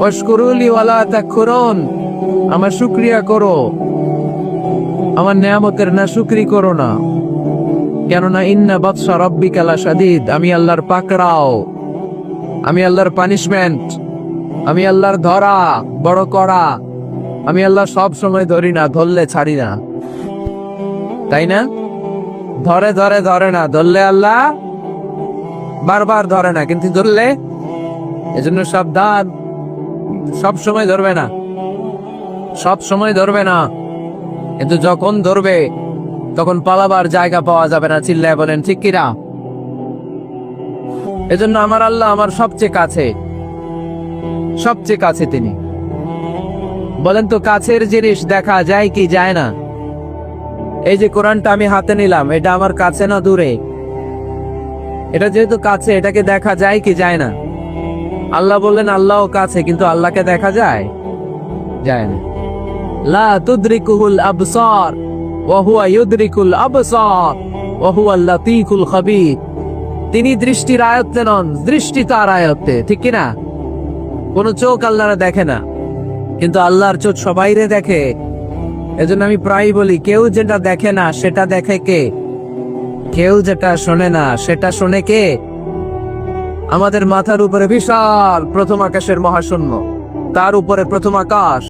ওয়াশকুরুলি ওয়ালা তাকফুরুন, আমার শুকরিয়া করো, আমার নেয়ামতের নাশুকরি করো না। কেননা ইন্না বাতশা রাব্বিকা লাশাদীদ, আমি আল্লাহর পাকড়াও, আমি আল্লাহর পানিশমেন্ট, আমি আল্লাহর ধরা বড় করা। আমি আল্লাহ সব সময় ধরি না, ধরলে ছাড়ি না, তাই না? ধরে ধরে ধরে না, ধরলে আল্লাহ বারবার ধরে না, কিন্তু ধরলে, এজন্য সাবধান, সব সময় ধরবে না, সব সময় ধরবে না, কিন্তু যখন ধরবে তখন পালাবার জায়গা পাওয়া যাবে না। চিল্লায় বলেন ঠিক কিনা? এজন্য আমার আল্লাহ আমার সবচেয়ে কাছে, সবচেয়ে কাছে তিনি। বলেন তো, কাছের জিনিস দেখা যায় কি যায় না? এই যে কোরআনটা আমি হাতে নিলাম, এটা আমার কাছে না দূরে? এটা যেহেতু কাছে, এটাকে দেখা যায় কি যায় না? আল্লাহ বললেন আল্লাহও কাছে, কিন্তু আল্লাহকে দেখা যায়? যায় না। লা তুদরিকুহুল আবসার ওয়া হুয়া ইউদরিকুল আবসার ওয়া হুয়াল লাতীফুল খাবীর। তিনি দৃষ্টির আয়ত্তে নন, দৃষ্টি তার আয়ত্তে, ঠিক কি না? কোন চোখ আল্লাহরে দেখে না, কিন্তু আল্লাহর চোখ সবাইরে দেখে। এজন্য আমি প্রায় বলি, কেউ যেটা দেখে না সেটা দেখে কে? কেউ যেটা শোনে না সেটা শোনে কে? আমাদের মাথার উপরে বিশাল প্রথম আকাশের মহাশূন্য, তার উপরে প্রথম আকাশ,